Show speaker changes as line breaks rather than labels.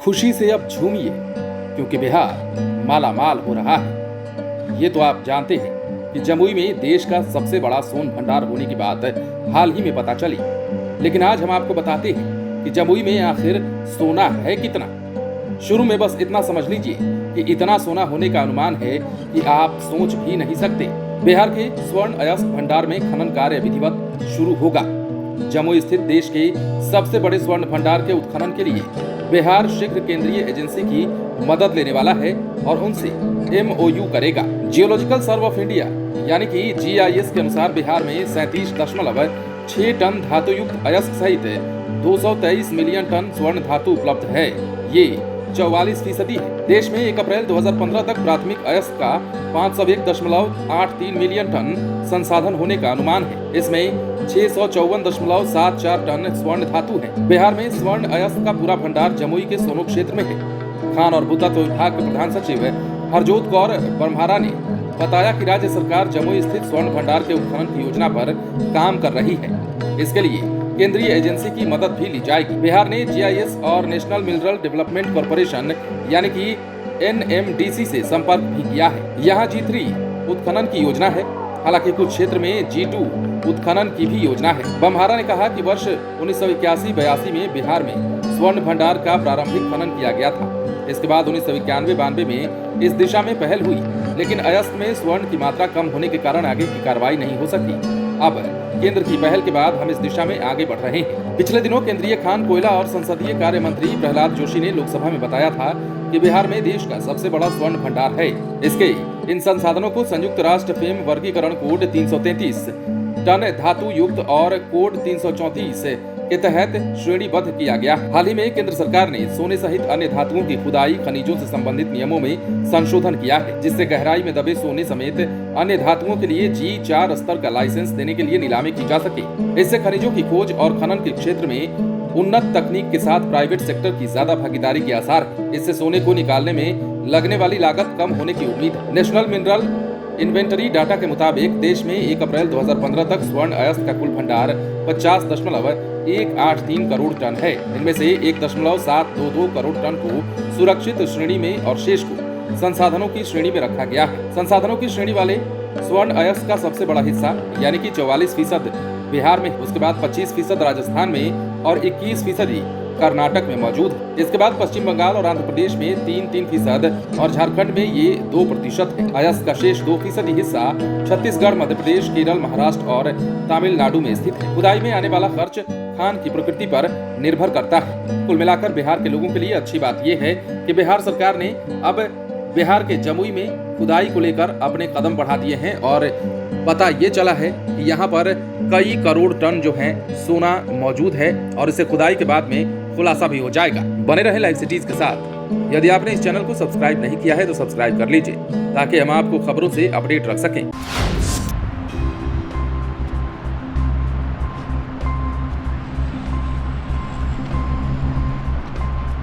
खुशी से अब झूमिए क्योंकि बिहार माला माल हो रहा है। ये तो आप जानते हैं कि जमुई में देश का सबसे बड़ा सोन भंडार होने की बात हाल ही में पता चली, लेकिन आज हम आपको बताते हैं कि जमुई में आखिर सोना है कितना। शुरू में बस इतना समझ लीजिए कि इतना सोना होने का अनुमान है कि आप सोच भी नहीं सकते। बिहार के स्वर्ण अयस्क भंडार में खनन कार्य विधिवत शुरू होगा। जमुई स्थित देश के सबसे बड़े स्वर्ण भंडार के उत्खनन के लिए बिहार शीघ्र केंद्रीय एजेंसी की मदद लेने वाला है और उनसे MOU करेगा। जियोलॉजिकल सर्वे ऑफ इंडिया यानी कि GIS के अनुसार बिहार में 37.6 टन धातु युक्त अयस्क सहित 223 मिलियन टन स्वर्ण धातु उपलब्ध है। ये 44% है। देश में 1 अप्रैल 2015 तक प्राथमिक अयस्क का 501.83 मिलियन टन संसाधन होने का अनुमान है। इसमें 654.74 टन स्वर्ण धातु है। बिहार में स्वर्ण अयस्क का पूरा भंडार जमुई के सोनो क्षेत्र में है। खान और भूतत्व विभाग के प्रधान सचिव हरजोत कौर ब्रह्मारा ने बताया कि राज्य सरकार जमुई स्थित स्वर्ण भंडार के उत्खनन की योजना पर काम कर रही है। इसके लिए केंद्रीय एजेंसी की मदद भी ली जाएगी। बिहार ने GIS और नेशनल मिनरल डेवलपमेंट कॉरपोरेशन यानी कि NMDC से संपर्क भी किया है। यहाँ G3 उत्खनन की योजना है, हालांकि कुछ क्षेत्र में G2 उत्खनन की भी योजना है। बम्हारा ने कहा कि वर्ष 1981-82 में बिहार में स्वर्ण भंडार का प्रारंभिक खनन किया गया था। इसके बाद 1991-92 में इस दिशा में पहल हुई, लेकिन अयस्क में स्वर्ण की मात्रा कम होने के कारण आगे की कार्रवाई नहीं हो सकी। अब केंद्र की पहल के बाद हम इस दिशा में आगे बढ़ रहे हैं। पिछले दिनों केंद्रीय खान, कोयला और संसदीय कार्य मंत्री प्रहलाद जोशी ने लोकसभा में बताया था कि बिहार में देश का सबसे बड़ा स्वर्ण भंडार है। इसके इन संसाधनों को संयुक्त राष्ट्र फेम वर्गीकरण कोड 333 टन धातु युक्त और कोड 334 के तहत श्रेणीबद्ध किया गया। हाल ही में केंद्र सरकार ने सोने सहित अन्य धातुओं की खुदाई, खनिजों से संबंधित नियमों में संशोधन किया है, जिससे गहराई में दबे सोने समेत अन्य धातुओं के लिए G4 स्तर का लाइसेंस देने के लिए नीलामी की जा सके। इससे खनिजों की खोज और खनन के क्षेत्र में उन्नत तकनीक के साथ प्राइवेट सेक्टर की ज्यादा भागीदारी के आसार है। इससे सोने को निकालने में लगने वाली लागत कम होने की उम्मीद है। नेशनल मिनरल इन्वेंटरी डाटा के मुताबिक देश में 1 अप्रैल 2015 तक स्वर्ण अयस्क का कुल भंडार 50.183 करोड़ टन है। इनमें से 1.722 करोड़ टन को सुरक्षित श्रेणी में और शेष को संसाधनों की श्रेणी में रखा गया है। संसाधनों की श्रेणी वाले स्वर्ण अयस्क का सबसे बड़ा हिस्सा यानी कि 44% बिहार में, उसके बाद 25% राजस्थान में और 21% कर्नाटक में मौजूद है। इसके बाद पश्चिम बंगाल और आंध्र प्रदेश में 3% और झारखंड में ये 2% है। अयस्क का शेष 2% हिस्सा छत्तीसगढ़, मध्य प्रदेश, केरल, महाराष्ट्र और तमिलनाडु में स्थित है। खुदाई में आने वाला खर्च खान की प्रकृति पर निर्भर करता है। कुल मिलाकर बिहार के लोगों के लिए अच्छी बात यह है कि बिहार सरकार ने अब बिहार के जमुई में खुदाई को लेकर अपने कदम बढ़ा दिए हैं और पता ये चला है कि यहाँ पर कई करोड़ टन जो है सोना मौजूद है और इसे खुदाई के बाद में खुलासा भी हो जाएगा। बने रहे लाइव सिटीज के साथ। यदि आपने इस चैनल को सब्सक्राइब नहीं किया है तो सब्सक्राइब कर लीजिए ताकि हम आपको खबरों से अपडेट रख सकें।